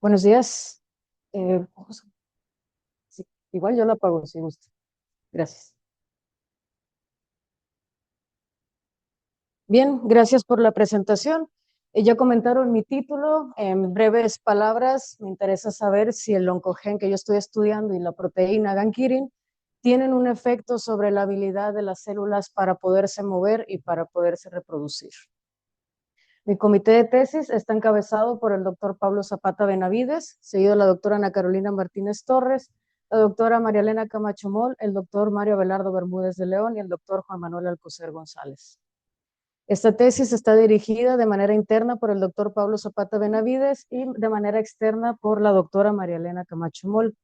Buenos días. José, sí, igual yo la apago si gusta. Gracias. Bien, gracias por la presentación. Ya comentaron mi título. En breves palabras, me interesa saber si el oncogen que yo estoy estudiando y la proteína Gankirin tienen un efecto sobre la habilidad de las células para poderse mover y para poderse reproducir. Mi comité de tesis está encabezado por el doctor Pablo Zapata Benavides, seguido la doctora Ana Carolina Martínez Torres, la doctora María Elena Camacho Mol, el doctor Mario Abelardo Bermúdez de León y el doctor Juan Manuel Alcocer González. Esta tesis está dirigida de manera interna por el doctor Pablo Zapata Benavides y de manera externa por la doctora María Elena Camacho Mol.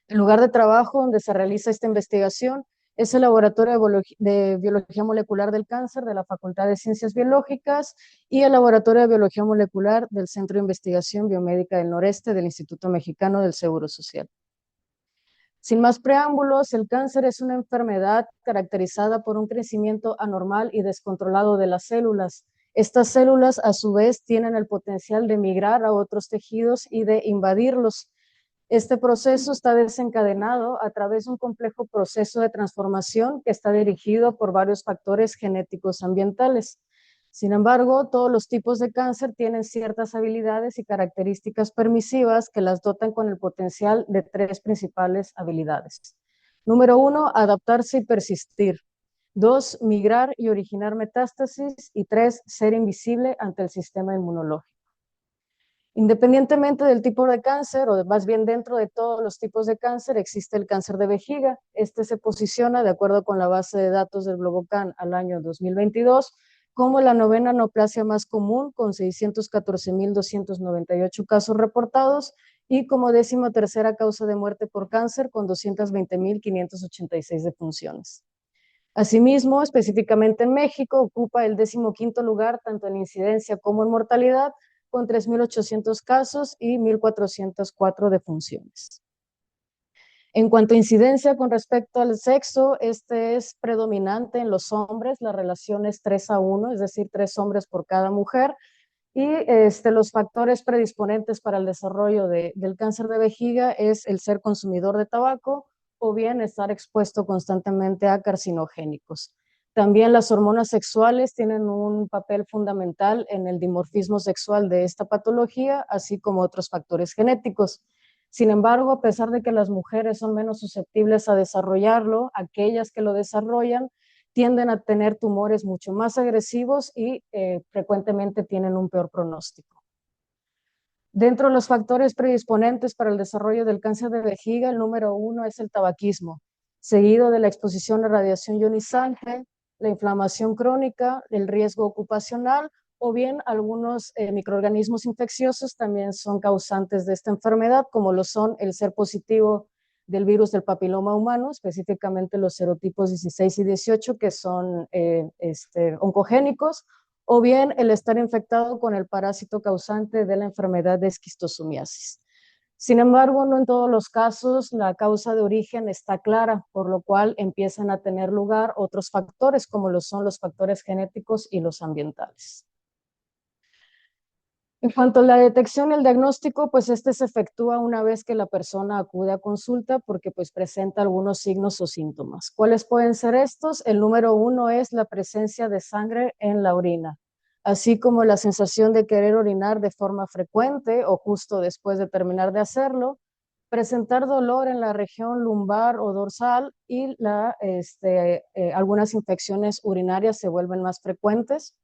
El lugar de trabajo donde se realiza esta investigación es el Laboratorio de Biología Molecular del Cáncer de la Facultad de Ciencias Biológicas y el Laboratorio de Biología Molecular del Centro de Investigación Biomédica del Noreste del Instituto Mexicano del Seguro Social. Sin más preámbulos, el cáncer es una enfermedad caracterizada por un crecimiento anormal y descontrolado de las células. Estas células, a su vez, tienen el potencial de migrar a otros tejidos y de invadirlos. Este proceso está desencadenado a través de un complejo proceso de transformación que está dirigido por varios factores genéticos ambientales. Sin embargo, todos los tipos de cáncer tienen ciertas habilidades y características permisivas que las dotan con el potencial de tres principales habilidades. Número 1, adaptarse y persistir. 2, migrar y originar metástasis. Y 3, ser invisible ante el sistema inmunológico. Independientemente del tipo de cáncer, o más bien dentro de todos los tipos de cáncer, existe el cáncer de vejiga. Este se posiciona, de acuerdo con la base de datos del Globocan al año 2022, como la novena neoplasia más común, con 614.298 casos reportados, y como 13ª causa de muerte por cáncer, con 220.586 defunciones. Asimismo, específicamente en México, ocupa el 15º lugar tanto en incidencia como en mortalidad, con 3.800 casos y 1.404 defunciones. En cuanto a incidencia con respecto al sexo, este es predominante en los hombres, la relación es 3:1, es decir, 3 hombres por cada mujer, y los factores predisponentes para el desarrollo del cáncer de vejiga es el ser consumidor de tabaco o bien estar expuesto constantemente a carcinogénicos. También las hormonas sexuales tienen un papel fundamental en el dimorfismo sexual de esta patología, así como otros factores genéticos. Sin embargo, a pesar de que las mujeres son menos susceptibles a desarrollarlo, aquellas que lo desarrollan tienden a tener tumores mucho más agresivos y frecuentemente tienen un peor pronóstico. Dentro de los factores predisponentes para el desarrollo del cáncer de vejiga, el número 1 es el tabaquismo, seguido de la exposición a radiación ionizante, la inflamación crónica, el riesgo ocupacional o bien algunos microorganismos infecciosos también son causantes de esta enfermedad, como lo son el ser positivo del virus del papiloma humano, específicamente los serotipos 16 y 18, que son oncogénicos, o bien el estar infectado con el parásito causante de la enfermedad de esquistosomiasis. Sin embargo, no en todos los casos la causa de origen está clara, por lo cual empiezan a tener lugar otros factores, como lo son los factores genéticos y los ambientales. En cuanto a la detección y el diagnóstico, pues este se efectúa una vez que la persona acude a consulta porque pues presenta algunos signos o síntomas. ¿Cuáles pueden ser estos? El número 1 es la presencia de sangre en la orina, así como la sensación de querer orinar de forma frecuente o justo después de terminar de hacerlo, presentar dolor en la región lumbar o dorsal y algunas infecciones urinarias se vuelven más frecuentes.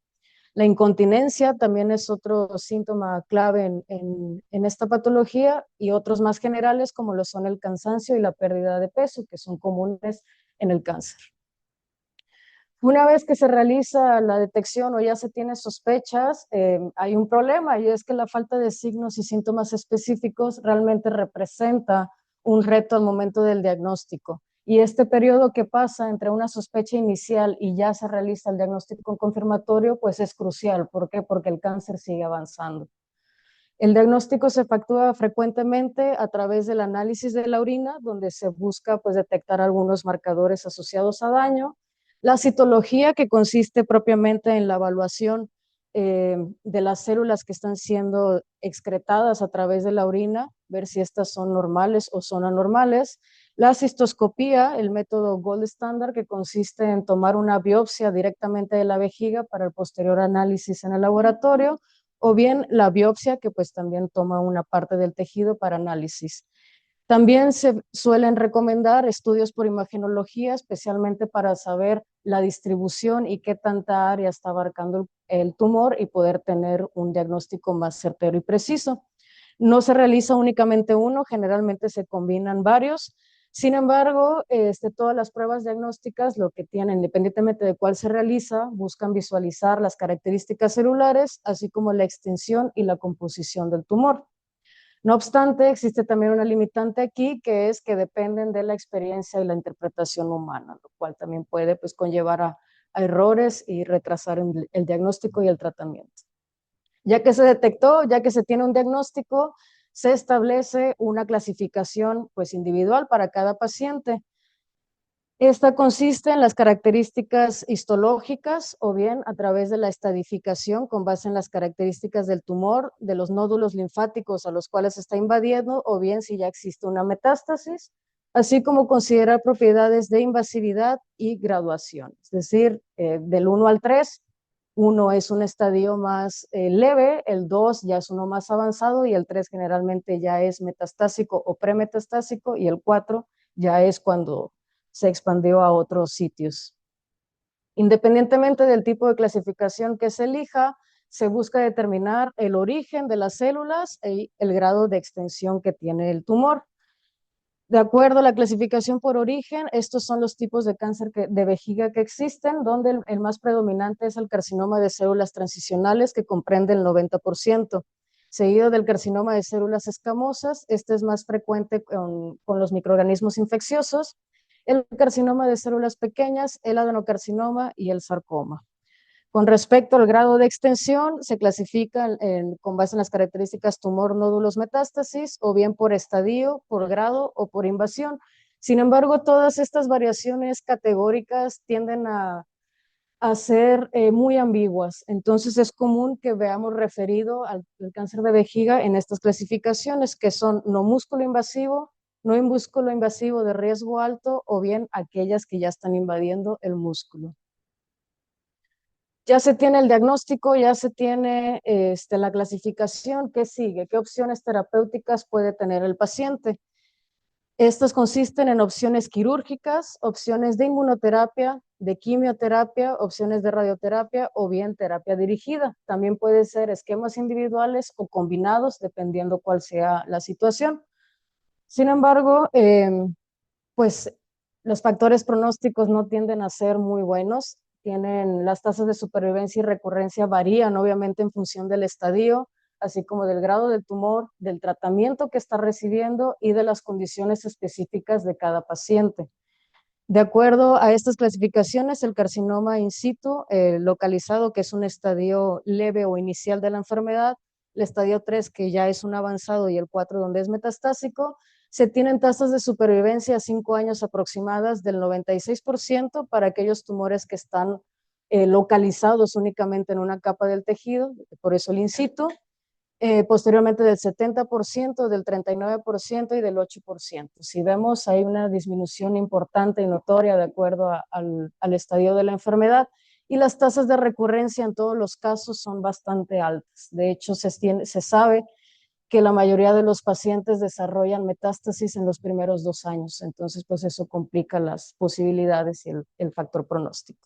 La incontinencia también es otro síntoma clave en esta patología y otros más generales como lo son el cansancio y la pérdida de peso, que son comunes en el cáncer. Una vez que se realiza la detección o ya se tiene sospechas, hay un problema y es que la falta de signos y síntomas específicos realmente representa un reto al momento del diagnóstico. Y este periodo que pasa entre una sospecha inicial y ya se realiza el diagnóstico confirmatorio, pues es crucial. ¿Por qué? Porque el cáncer sigue avanzando. El diagnóstico se efectúa frecuentemente a través del análisis de la orina, donde se busca pues, detectar algunos marcadores asociados a daño. La citología, que consiste propiamente en la evaluación de las células que están siendo excretadas a través de la orina, ver si estas son normales o son anormales. La cistoscopía, el método gold standard, que consiste en tomar una biopsia directamente de la vejiga para el posterior análisis en el laboratorio, o bien la biopsia, que pues también toma una parte del tejido para análisis. También se suelen recomendar estudios por imagenología, especialmente para saber la distribución y qué tanta área está abarcando el tumor y poder tener un diagnóstico más certero y preciso. No se realiza únicamente uno, generalmente se combinan varios. Sin embargo, todas las pruebas diagnósticas lo que tienen, independientemente de cuál se realiza, buscan visualizar las características celulares, así como la extensión y la composición del tumor. No obstante, existe también una limitante aquí, que es que dependen de la experiencia y la interpretación humana, lo cual también puede pues, conllevar a errores y retrasar el diagnóstico y el tratamiento. Ya que se detectó, ya que se tiene un diagnóstico, se establece una clasificación pues, individual para cada paciente. Esta consiste en las características histológicas o bien a través de la estadificación con base en las características del tumor, de los nódulos linfáticos a los cuales está invadiendo o bien si ya existe una metástasis, así como considerar propiedades de invasividad y graduación. Es decir, del 1 al 3, 1 es un estadio más leve, el 2 ya es uno más avanzado y el 3 generalmente ya es metastásico o premetastásico y el 4 ya es cuando se expandió a otros sitios. Independientemente del tipo de clasificación que se elija, se busca determinar el origen de las células y el grado de extensión que tiene el tumor. De acuerdo a la clasificación por origen, estos son los tipos de cáncer de vejiga que existen, donde el más predominante es el carcinoma de células transicionales, que comprende el 90%, seguido del carcinoma de células escamosas. Este es más frecuente con los microorganismos infecciosos, el carcinoma de células pequeñas, el adenocarcinoma y el sarcoma. Con respecto al grado de extensión, se clasifica con base en las características tumor, nódulos, metástasis, o bien por estadio, por grado o por invasión. Sin embargo, todas estas variaciones categóricas tienden a ser muy ambiguas. Entonces, es común que veamos referido al cáncer de vejiga en estas clasificaciones, que son no músculo invasivo, no músculo invasivo de riesgo alto, o bien aquellas que ya están invadiendo el músculo. Ya se tiene el diagnóstico, ya se tiene la clasificación. ¿Qué sigue? ¿Qué opciones terapéuticas puede tener el paciente? Estas consisten en opciones quirúrgicas, opciones de inmunoterapia, de quimioterapia, opciones de radioterapia o bien terapia dirigida. También puede ser esquemas individuales o combinados, dependiendo cuál sea la situación. Sin embargo, pues los factores pronósticos no tienden a ser muy buenos. Las tasas de supervivencia y recurrencia varían obviamente en función del estadio, así como del grado del tumor, del tratamiento que está recibiendo y de las condiciones específicas de cada paciente. De acuerdo a estas clasificaciones, el carcinoma in situ localizado, que es un estadio leve o inicial de la enfermedad, el estadio 3, que ya es un avanzado, y el 4, donde es metastásico, se tienen tasas de supervivencia a 5 años aproximadas del 96% para aquellos tumores que están localizados únicamente en una capa del tejido, por eso el in situ, posteriormente del 70%, del 39% y del 8%. Si vemos, hay una disminución importante y notoria de acuerdo al estadio de la enfermedad, y las tasas de recurrencia en todos los casos son bastante altas. De hecho, se sabe que la mayoría de los pacientes desarrollan metástasis en los primeros 2 años. Entonces, pues eso complica las posibilidades y el factor pronóstico.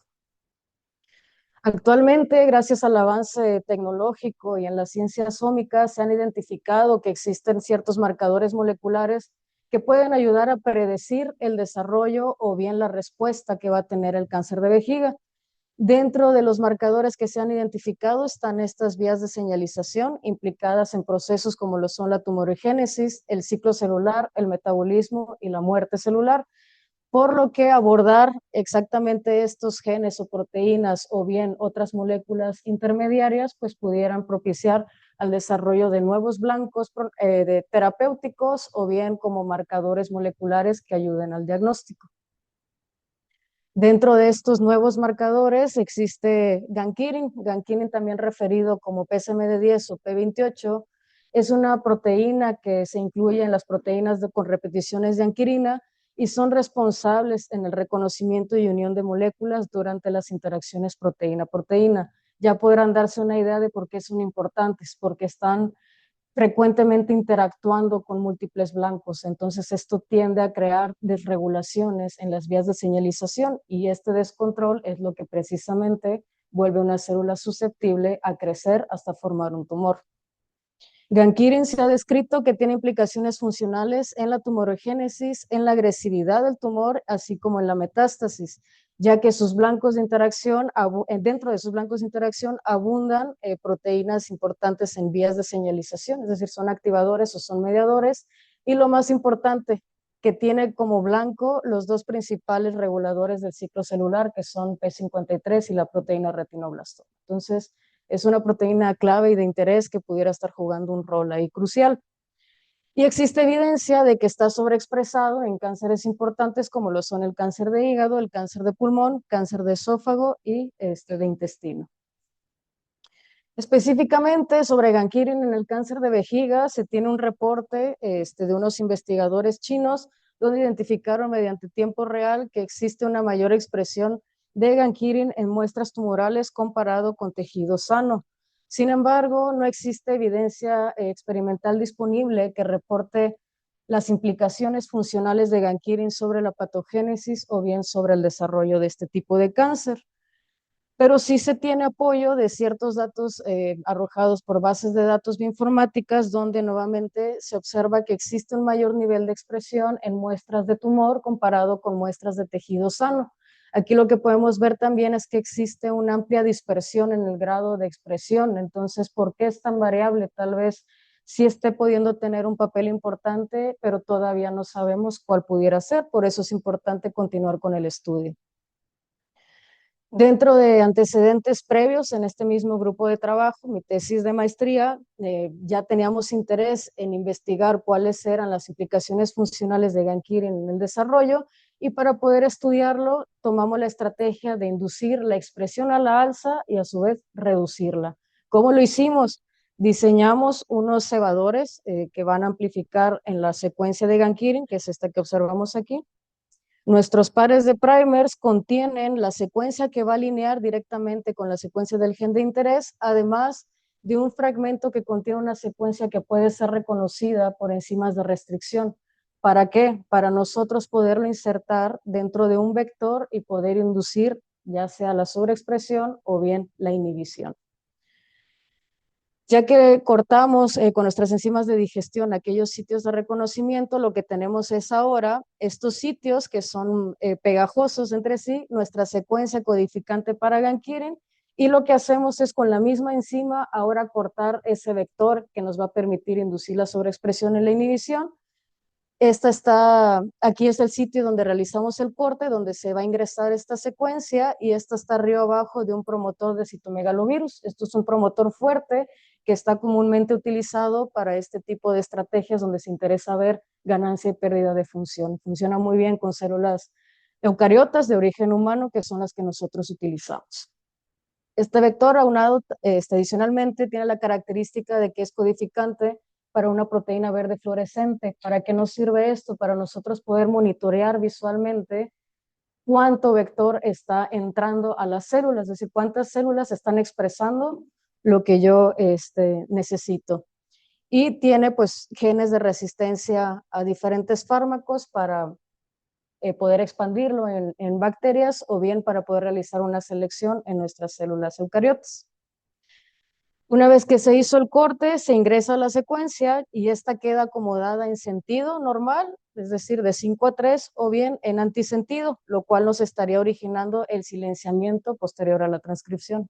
Actualmente, gracias al avance tecnológico y en las ciencias ómicas, se han identificado que existen ciertos marcadores moleculares que pueden ayudar a predecir el desarrollo o bien la respuesta que va a tener el cáncer de vejiga. Dentro de los marcadores que se han identificado están estas vías de señalización implicadas en procesos como lo son la tumorigénesis, el ciclo celular, el metabolismo y la muerte celular, por lo que abordar exactamente estos genes o proteínas o bien otras moléculas intermediarias pues pudieran propiciar al desarrollo de nuevos blancos de terapéuticos o bien como marcadores moleculares que ayuden al diagnóstico. Dentro de estos nuevos marcadores existe gankirin también referido como PSMD10 o P28, es una proteína que se incluye en las proteínas con repeticiones de anquirina y son responsables en el reconocimiento y unión de moléculas durante las interacciones proteína-proteína. Ya podrán darse una idea de por qué son importantes, porque están frecuentemente interactuando con múltiples blancos. Entonces esto tiende a crear desregulaciones en las vías de señalización y este descontrol es lo que precisamente vuelve una célula susceptible a crecer hasta formar un tumor. Gankirin se ha descrito que tiene implicaciones funcionales en la tumorogénesis, en la agresividad del tumor, así como en la metástasis, ya que sus blancos de interacción, dentro de sus blancos de interacción abundan proteínas importantes en vías de señalización, es decir, son activadores o son mediadores, y lo más importante, que tiene como blanco los dos principales reguladores del ciclo celular, que son P53 y la proteína retinoblastoma. Entonces, es una proteína clave y de interés que pudiera estar jugando un rol ahí crucial. Y existe evidencia de que está sobreexpresado en cánceres importantes como lo son el cáncer de hígado, el cáncer de pulmón, cáncer de esófago y de intestino. Específicamente sobre gankirin en el cáncer de vejiga, se tiene un reporte de unos investigadores chinos donde identificaron mediante tiempo real que existe una mayor expresión de gankirin en muestras tumorales comparado con tejido sano. Sin embargo, no existe evidencia experimental disponible que reporte las implicaciones funcionales de gankirin sobre la patogénesis o bien sobre el desarrollo de este tipo de cáncer, pero sí se tiene apoyo de ciertos datos arrojados por bases de datos bioinformáticas, donde nuevamente se observa que existe un mayor nivel de expresión en muestras de tumor comparado con muestras de tejido sano. Aquí lo que podemos ver también es que existe una amplia dispersión en el grado de expresión. Entonces, ¿por qué es tan variable? Tal vez sí esté pudiendo tener un papel importante, pero todavía no sabemos cuál pudiera ser. Por eso es importante continuar con el estudio. Dentro de antecedentes previos en este mismo grupo de trabajo, mi tesis de maestría, ya teníamos interés en investigar cuáles eran las implicaciones funcionales de gankirin en el desarrollo, y para poder estudiarlo tomamos la estrategia de inducir la expresión a la alza y a su vez reducirla. ¿Cómo lo hicimos? Diseñamos unos cebadores que van a amplificar en la secuencia de gankirin, que es esta que observamos aquí. Nuestros pares de primers contienen la secuencia que va a alinear directamente con la secuencia del gen de interés, además de un fragmento que contiene una secuencia que puede ser reconocida por enzimas de restricción. ¿Para qué? Para nosotros poderlo insertar dentro de un vector y poder inducir ya sea la sobreexpresión o bien la inhibición. Ya que cortamos con nuestras enzimas de digestión aquellos sitios de reconocimiento, lo que tenemos es ahora estos sitios que son pegajosos entre sí, nuestra secuencia codificante para gankirin, y lo que hacemos es con la misma enzima ahora cortar ese vector que nos va a permitir inducir la sobreexpresión en la inhibición. Aquí es el sitio donde realizamos el corte, donde se va a ingresar esta secuencia, y esta está arriba abajo de un promotor de citomegalovirus. Esto es un promotor fuerte que está comúnmente utilizado para este tipo de estrategias donde se interesa ver ganancia y pérdida de función. Funciona muy bien con células eucariotas de origen humano, que son las que nosotros utilizamos. Este vector aunado adicionalmente tiene la característica de que es codificante para una proteína verde fluorescente. ¿Para qué nos sirve esto? Para nosotros poder monitorear visualmente cuánto vector está entrando a las células, es decir, cuántas células están expresando lo que yo necesito. Y tiene pues genes de resistencia a diferentes fármacos para poder expandirlo en bacterias o bien para poder realizar una selección en nuestras células eucariotas. Una vez que se hizo el corte, se ingresa a la secuencia y esta queda acomodada en sentido normal, es decir, de 5 a 3, o bien en antisentido, lo cual nos estaría originando el silenciamiento posterior a la transcripción.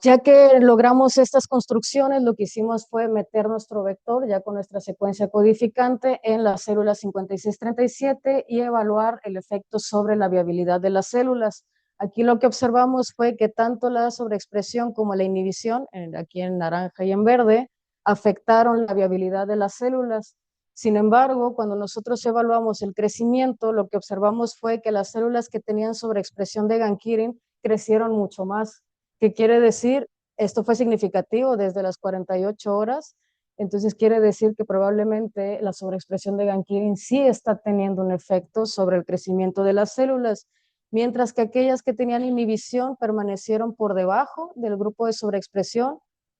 Ya que logramos estas construcciones, lo que hicimos fue meter nuestro vector ya con nuestra secuencia codificante en la célula 5637 y evaluar el efecto sobre la viabilidad de las células. Aquí lo que observamos fue que tanto la sobreexpresión como la inhibición, aquí en naranja y en verde, afectaron la viabilidad de las células. Sin embargo, cuando nosotros evaluamos el crecimiento, lo que observamos fue que las células que tenían sobreexpresión de Gankirin crecieron mucho más. ¿Qué quiere decir? Esto fue significativo desde las 48 horas. Entonces quiere decir que probablemente la sobreexpresión de Gankirin sí está teniendo un efecto sobre el crecimiento de las células, mientras que aquellas que tenían inhibición permanecieron por debajo del grupo de sobreexpresión,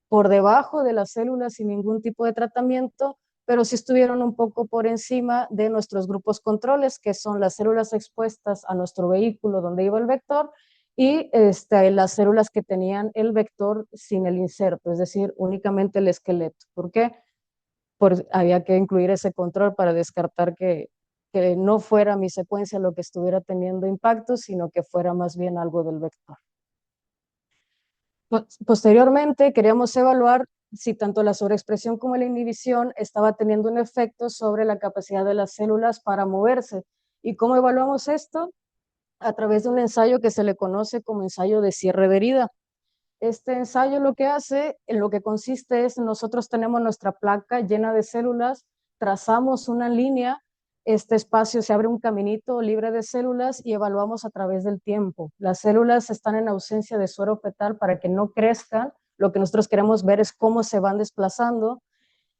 por debajo de las células sin ningún tipo de tratamiento, pero sí estuvieron un poco por encima de nuestros grupos controles, que son las células expuestas a nuestro vehículo donde iba el vector, y las células que tenían el vector sin el inserto, es decir, únicamente el esqueleto. ¿Por qué? Porque había que incluir ese control para descartar que no fuera mi secuencia lo que estuviera teniendo impacto, sino que fuera más bien algo del vector. Posteriormente, queríamos evaluar si tanto la sobreexpresión como la inhibición estaba teniendo un efecto sobre la capacidad de las células para moverse. ¿Y cómo evaluamos esto? A través de un ensayo que se le conoce como ensayo de cierre de herida. Este ensayo lo que hace, en lo que consiste es, nosotros tenemos nuestra placa llena de células, trazamos una línea, este espacio se abre un caminito libre de células y evaluamos a través del tiempo. Las células están en ausencia de suero fetal para que no crezcan, lo que nosotros queremos ver es cómo se van desplazando,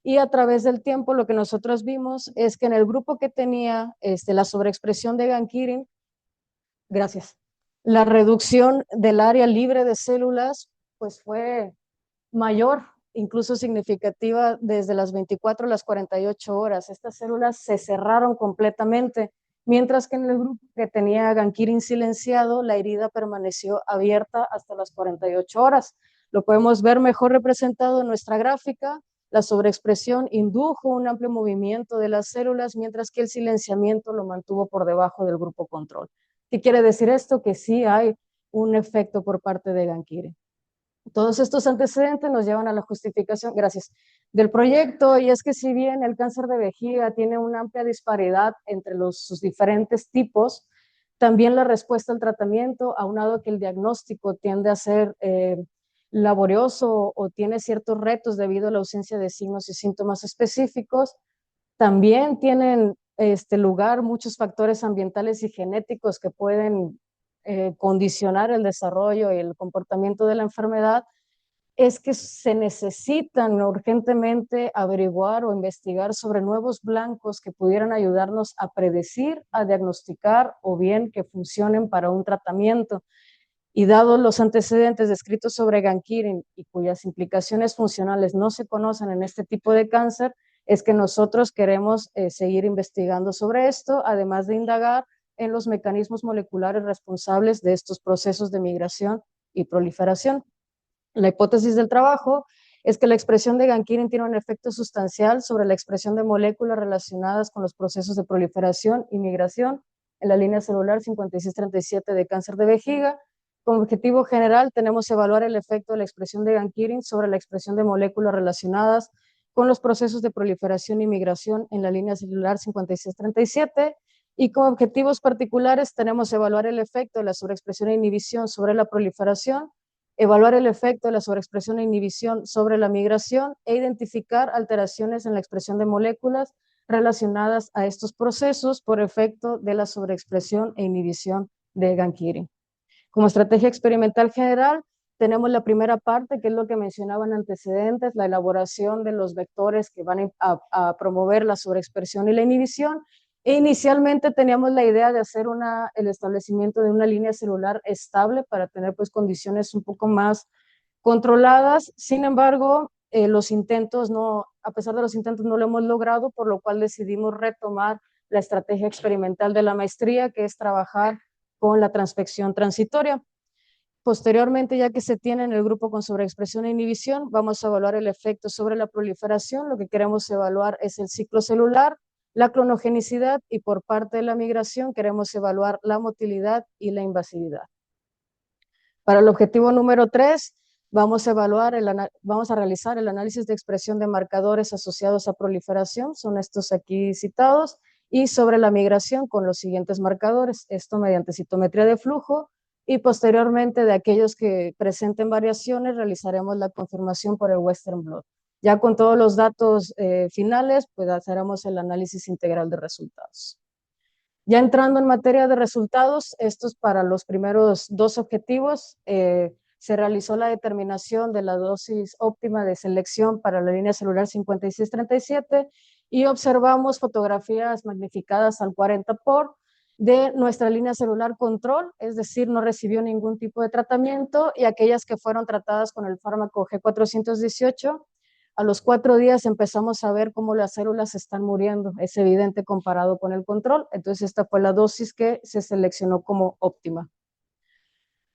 y a través del tiempo lo que nosotros vimos es que en el grupo que tenía la sobreexpresión de Gankirin, gracias, la reducción del área libre de células pues fue mayor, incluso significativa desde las 24 a las 48 horas. Estas células se cerraron completamente, mientras que en el grupo que tenía Gankirin silenciado, la herida permaneció abierta hasta las 48 horas. Lo podemos ver mejor representado en nuestra gráfica. La sobreexpresión indujo un amplio movimiento de las células, mientras que el silenciamiento lo mantuvo por debajo del grupo control. ¿Qué quiere decir esto? Que sí hay un efecto por parte de Gankirin. Todos estos antecedentes nos llevan a la justificación, gracias, del proyecto, y es que si bien el cáncer de vejiga tiene una amplia disparidad entre sus diferentes tipos, también la respuesta al tratamiento, aunado que el diagnóstico tiende a ser laborioso o tiene ciertos retos debido a la ausencia de signos y síntomas específicos, también tienen lugar muchos factores ambientales y genéticos que pueden condicionar el desarrollo y el comportamiento de la enfermedad. Es que se necesitan urgentemente averiguar o investigar sobre nuevos blancos que pudieran ayudarnos a predecir, a diagnosticar o bien que funcionen para un tratamiento. Y dados los antecedentes descritos sobre Gankirin y cuyas implicaciones funcionales no se conocen en este tipo de cáncer, es que nosotros queremos seguir investigando sobre esto, además de indagar en los mecanismos moleculares responsables de estos procesos de migración y proliferación. La hipótesis del trabajo es que la expresión de Gankirin tiene un efecto sustancial sobre la expresión de moléculas relacionadas con los procesos de proliferación y migración en la línea celular 5637 de cáncer de vejiga. Como objetivo general tenemos evaluar el efecto de la expresión de Gankirin sobre la expresión de moléculas relacionadas con los procesos de proliferación y migración en la línea celular 5637, y como objetivos particulares tenemos evaluar el efecto de la sobreexpresión e inhibición sobre la proliferación, evaluar el efecto de la sobreexpresión e inhibición sobre la migración e identificar alteraciones en la expresión de moléculas relacionadas a estos procesos por efecto de la sobreexpresión e inhibición de Gankirin. Como estrategia experimental general, tenemos la primera parte, que es lo que mencionaban antecedentes, la elaboración de los vectores que van a promover la sobreexpresión y la inhibición. E inicialmente teníamos la idea de hacer el establecimiento de una línea celular estable para tener pues condiciones un poco más controladas. Sin embargo, los intentos no, a pesar de los intentos no lo hemos logrado, por lo cual decidimos retomar la estrategia experimental de la maestría, que es trabajar con la transfección transitoria. Posteriormente, ya que se tiene en el grupo con sobreexpresión e inhibición, vamos a evaluar el efecto sobre la proliferación. Lo que queremos evaluar es el ciclo celular, la clonogenicidad, y por parte de la migración queremos evaluar la motilidad y la invasividad. Para el objetivo número 3, vamos a realizar el análisis de expresión de marcadores asociados a proliferación, son estos aquí citados, y sobre la migración con los siguientes marcadores, esto mediante citometría de flujo, y posteriormente de aquellos que presenten variaciones realizaremos la confirmación por el Western blot. Ya con todos los datos finales, pues haremos el análisis integral de resultados. Ya entrando en materia de resultados, estos para los primeros dos objetivos, se realizó la determinación de la dosis óptima de selección para la línea celular 5637 y observamos fotografías magnificadas al 40 por de nuestra línea celular control, es decir, no recibió ningún tipo de tratamiento, y aquellas que fueron tratadas con el fármaco G418. A los 4 días empezamos a ver cómo las células están muriendo, es evidente comparado con el control, entonces esta fue la dosis que se seleccionó como óptima.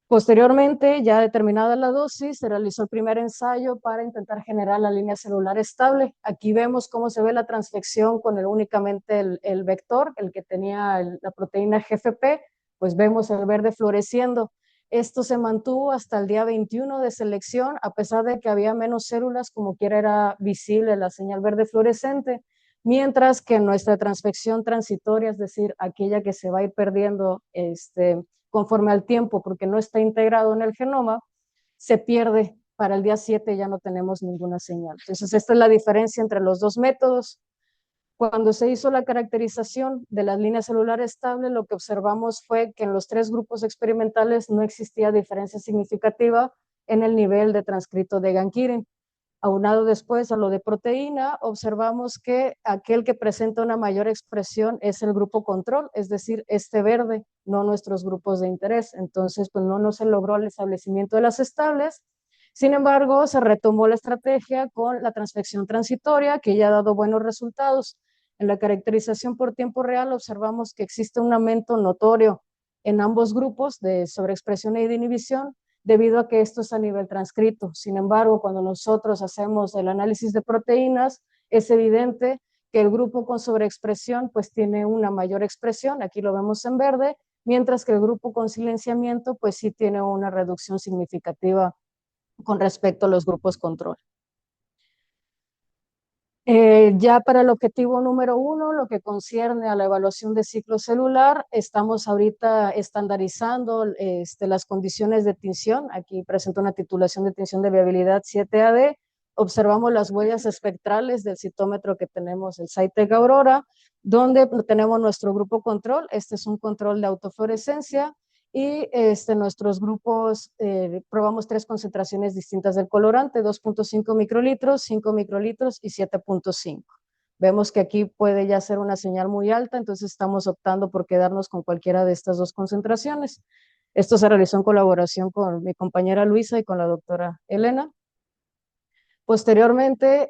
Posteriormente, ya determinada la dosis, se realizó el primer ensayo para intentar generar la línea celular estable. Aquí vemos cómo se ve la transfección con únicamente el vector, el que tenía la proteína GFP, pues vemos el verde floreciendo. Esto se mantuvo hasta el día 21 de selección, a pesar de que había menos células, como quiera era visible la señal verde fluorescente, mientras que nuestra transfección transitoria, es decir, aquella que se va a ir perdiendo conforme al tiempo, porque no está integrado en el genoma, se pierde. Para el día 7 ya no tenemos ninguna señal. Entonces, esta es la diferencia entre los dos métodos. Cuando se hizo la caracterización de las líneas celulares estables, lo que observamos fue que en los 3 grupos experimentales no existía diferencia significativa en el nivel de transcrito de Gankirin. Aunado después a lo de proteína, observamos que aquel que presenta una mayor expresión es el grupo control, es decir, este verde, no nuestros grupos de interés. Entonces, pues no se logró el establecimiento de las estables. Sin embargo, se retomó la estrategia con la transfección transitoria, que ya ha dado buenos resultados. En la caracterización por tiempo real observamos que existe un aumento notorio en ambos grupos de sobreexpresión y de inhibición, debido a que esto es a nivel transcrito. Sin embargo, cuando nosotros hacemos el análisis de proteínas, es evidente que el grupo con sobreexpresión pues tiene una mayor expresión, aquí lo vemos en verde, mientras que el grupo con silenciamiento pues sí tiene una reducción significativa con respecto a los grupos control. Ya para el objetivo número 1, lo que concierne a la evaluación de ciclo celular, estamos ahorita estandarizando las condiciones de tinción. Aquí presento una titulación de tinción de viabilidad 7AD. Observamos las huellas espectrales del citómetro que tenemos, el Cytek Aurora, donde tenemos nuestro grupo control. Este es un control de autofluorescencia. Y nuestros grupos, probamos 3 concentraciones distintas del colorante, 2.5 microlitros, 5 microlitros y 7.5. Vemos que aquí puede ya ser una señal muy alta, entonces estamos optando por quedarnos con cualquiera de estas 2 concentraciones. Esto se realizó en colaboración con mi compañera Luisa y con la doctora Elena. Posteriormente,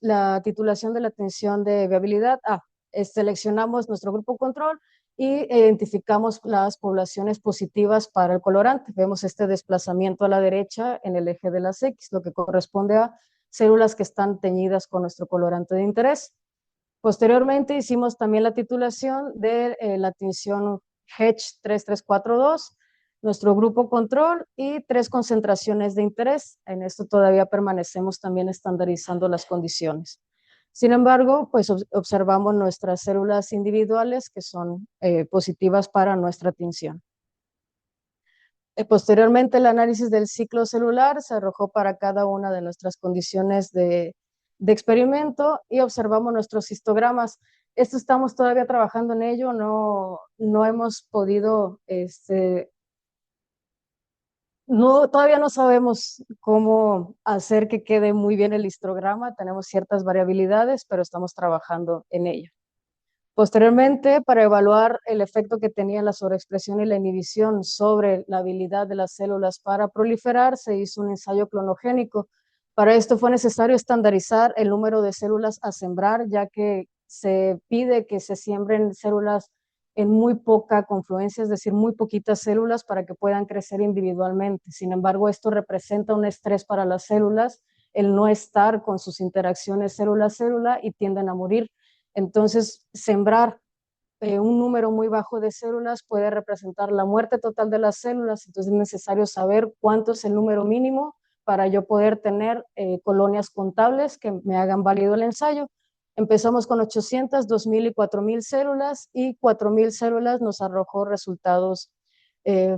la titulación de la tinción de viabilidad. Seleccionamos nuestro grupo control y identificamos las poblaciones positivas para el colorante. Vemos este desplazamiento a la derecha en el eje de las X, lo que corresponde a células que están teñidas con nuestro colorante de interés. Posteriormente hicimos también la titulación de la tinción Hedge 3342, nuestro grupo control y 3 concentraciones de interés. En esto todavía permanecemos también estandarizando las condiciones. Sin embargo, pues observamos nuestras células individuales que son positivas para nuestra tinción. Posteriormente, el análisis del ciclo celular se arrojó para cada una de nuestras condiciones de experimento y observamos nuestros histogramas. Esto estamos todavía trabajando en ello, no hemos podido, todavía no sabemos cómo hacer que quede muy bien el histograma, tenemos ciertas variabilidades, pero estamos trabajando en ello. Posteriormente, para evaluar el efecto que tenía la sobreexpresión y la inhibición sobre la habilidad de las células para proliferar, se hizo un ensayo clonogénico. Para esto fue necesario estandarizar el número de células a sembrar, ya que se pide que se siembren células en muy poca confluencia, es decir, muy poquitas células para que puedan crecer individualmente. Sin embargo, esto representa un estrés para las células, el no estar con sus interacciones célula-célula y tienden a morir. Entonces, sembrar un número muy bajo de células puede representar la muerte total de las células, entonces es necesario saber cuánto es el número mínimo para yo poder tener colonias contables que me hagan válido el ensayo. Empezamos con 800, 2000 y 4000 células, y 4000 células nos arrojó resultados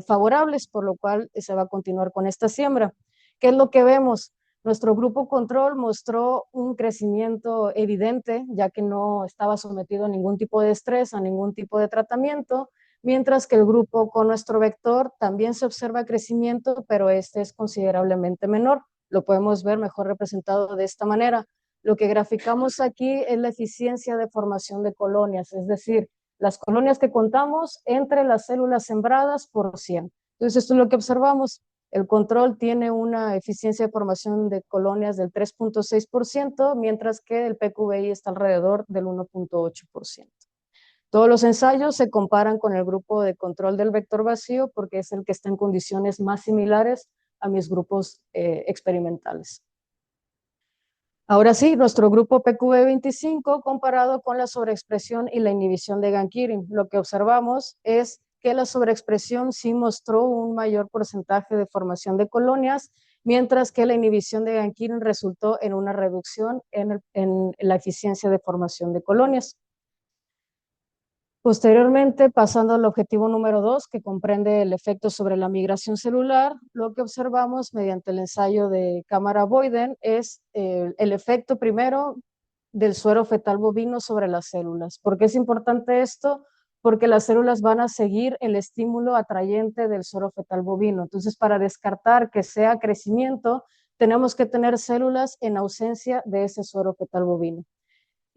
favorables, por lo cual se va a continuar con esta siembra. ¿Qué es lo que vemos? Nuestro grupo control mostró un crecimiento evidente, ya que no estaba sometido a ningún tipo de estrés, a ningún tipo de tratamiento, mientras que el grupo con nuestro vector también se observa crecimiento, pero este es considerablemente menor. Lo podemos ver mejor representado de esta manera. Lo que graficamos aquí es la eficiencia de formación de colonias, es decir, las colonias que contamos entre las células sembradas por 100. Entonces, esto es lo que observamos. El control tiene una eficiencia de formación de colonias del 3.6%, mientras que el PQBI está alrededor del 1.8%. Todos los ensayos se comparan con el grupo de control del vector vacío porque es el que está en condiciones más similares a mis grupos experimentales. Ahora sí, nuestro grupo PQB25 comparado con la sobreexpresión y la inhibición de Gankirin, lo que observamos es que la sobreexpresión sí mostró un mayor porcentaje de formación de colonias, mientras que la inhibición de Gankirin resultó en una reducción en la eficiencia de formación de colonias. Posteriormente, pasando al objetivo número 2, que comprende el efecto sobre la migración celular, lo que observamos mediante el ensayo de cámara Boyden es el efecto primero del suero fetal bovino sobre las células. ¿Por qué es importante esto? Porque las células van a seguir el estímulo atrayente del suero fetal bovino. Entonces, para descartar que sea crecimiento, tenemos que tener células en ausencia de ese suero fetal bovino.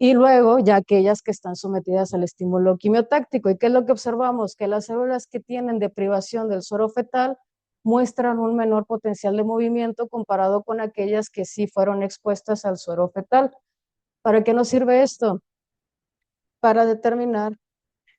Y luego, ya aquellas que están sometidas al estímulo quimiotáctico. ¿Y qué es lo que observamos? Que las células que tienen deprivación del suero fetal muestran un menor potencial de movimiento comparado con aquellas que sí fueron expuestas al suero fetal. ¿Para qué nos sirve esto? Para determinar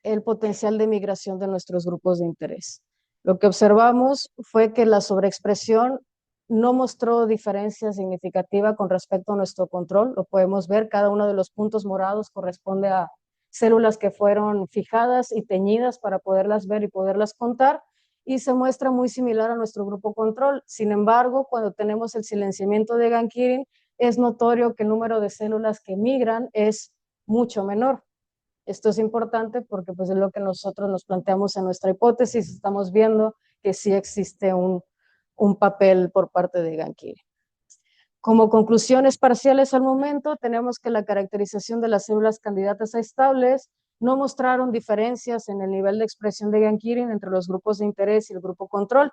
el potencial de migración de nuestros grupos de interés. Lo que observamos fue que la sobreexpresión no mostró diferencia significativa con respecto a nuestro control. Lo podemos ver, cada uno de los puntos morados corresponde a células que fueron fijadas y teñidas para poderlas ver y poderlas contar, y se muestra muy similar a nuestro grupo control. Sin embargo, cuando tenemos el silenciamiento de Gankirin, es notorio que el número de células que migran es mucho menor. Esto es importante porque pues, es lo que nosotros nos planteamos en nuestra hipótesis. Estamos viendo que sí existe un papel por parte de Gankirin. Como conclusiones parciales al momento, tenemos que la caracterización de las células candidatas a estables no mostraron diferencias en el nivel de expresión de Gankirin entre los grupos de interés y el grupo control,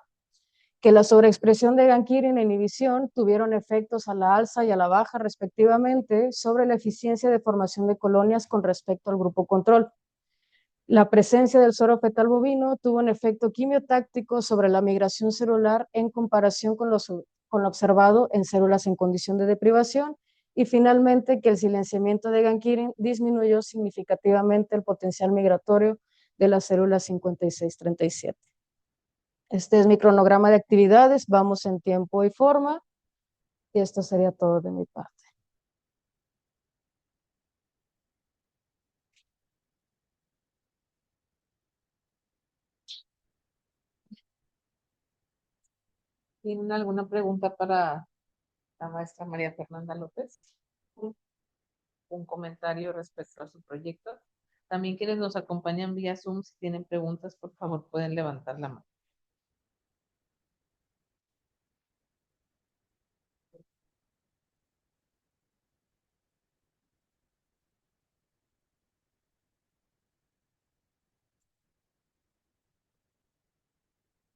que la sobreexpresión de Gankirin e inhibición tuvieron efectos a la alza y a la baja respectivamente sobre la eficiencia de formación de colonias con respecto al grupo control. La presencia del suero fetal bovino tuvo un efecto quimiotáctico sobre la migración celular en comparación con lo observado en células en condición de deprivación, y finalmente que el silenciamiento de Gankirin disminuyó significativamente el potencial migratorio de las células 5637. Este es mi cronograma de actividades, vamos en tiempo y forma, y esto sería todo de mi parte. ¿Tienen alguna pregunta para la maestra María Fernanda López? Un comentario respecto a su proyecto. También quienes nos acompañan vía Zoom, si tienen preguntas, por favor, pueden levantar la mano.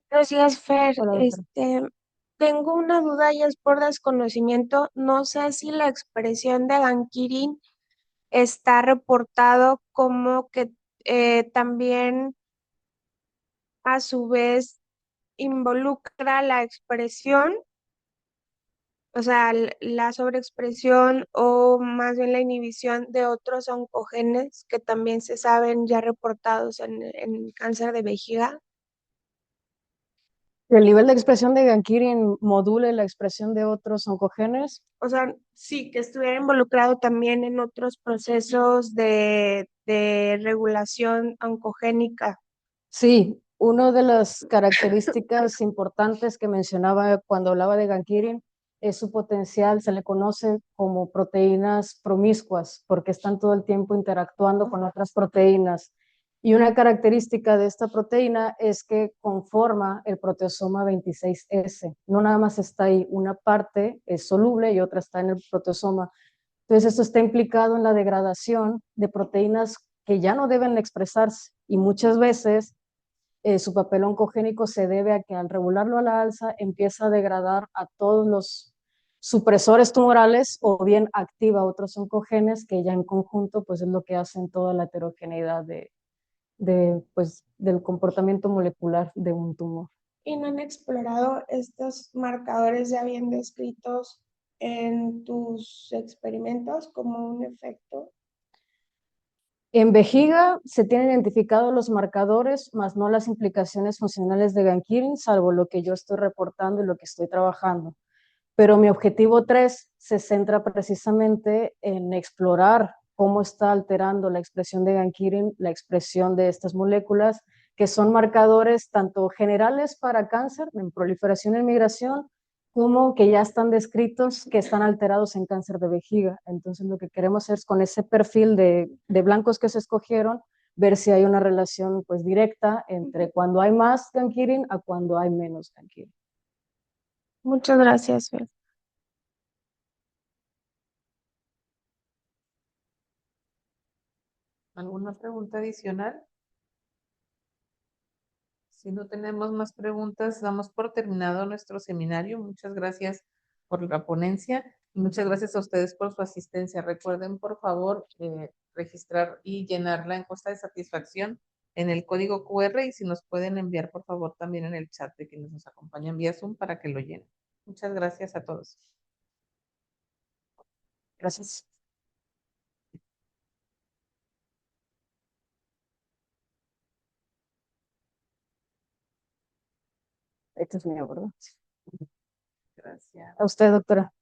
Gracias, Fer. Hola, doctora. Tengo una duda y es por desconocimiento. No sé si la expresión de Gankirin está reportado como que también a su vez involucra la expresión, o sea, la sobreexpresión o más bien la inhibición de otros oncogenes que también se saben ya reportados en cáncer de vejiga. El nivel de expresión de Gankirin module la expresión de otros oncogenes. O sea, sí, que estuviera involucrado también en otros procesos de regulación oncogénica. Sí, una de las características importantes que mencionaba cuando hablaba de Gankirin es su potencial, se le conoce como proteínas promiscuas, porque están todo el tiempo interactuando con otras proteínas. Y una característica de esta proteína es que conforma el proteosoma 26S. No nada más está ahí, una parte es soluble y otra está en el proteosoma. Entonces, esto está implicado en la degradación de proteínas que ya no deben expresarse y muchas veces su papel oncogénico se debe a que al regularlo a la alza empieza a degradar a todos los supresores tumorales o bien activa otros oncogenes que ya en conjunto pues es lo que hacen toda la heterogeneidad pues, del comportamiento molecular de un tumor. ¿Y no han explorado estos marcadores ya bien descritos en tus experimentos como un efecto? En vejiga se tienen identificados los marcadores, más no las implicaciones funcionales de Gankirin, salvo lo que yo estoy reportando y lo que estoy trabajando. Pero mi objetivo 3 se centra precisamente en explorar cómo está alterando la expresión de Gankirin, la expresión de estas moléculas, que son marcadores tanto generales para cáncer, en proliferación y migración, como que ya están descritos que están alterados en cáncer de vejiga. Entonces lo que queremos es con ese perfil de blancos que se escogieron, ver si hay una relación pues directa entre cuando hay más Gankirin a cuando hay menos Gankirin. Muchas gracias, Fer. ¿Alguna pregunta adicional? Si no tenemos más preguntas, damos por terminado nuestro seminario. Muchas gracias por la ponencia y muchas gracias a ustedes por su asistencia. Recuerden, por favor, registrar y llenar la encuesta de satisfacción en el código QR y si nos pueden enviar, por favor, también en el chat de quienes nos acompañan vía Zoom para que lo llenen. Muchas gracias a todos. Gracias. Este es mío, ¿verdad? Gracias. A usted, doctora.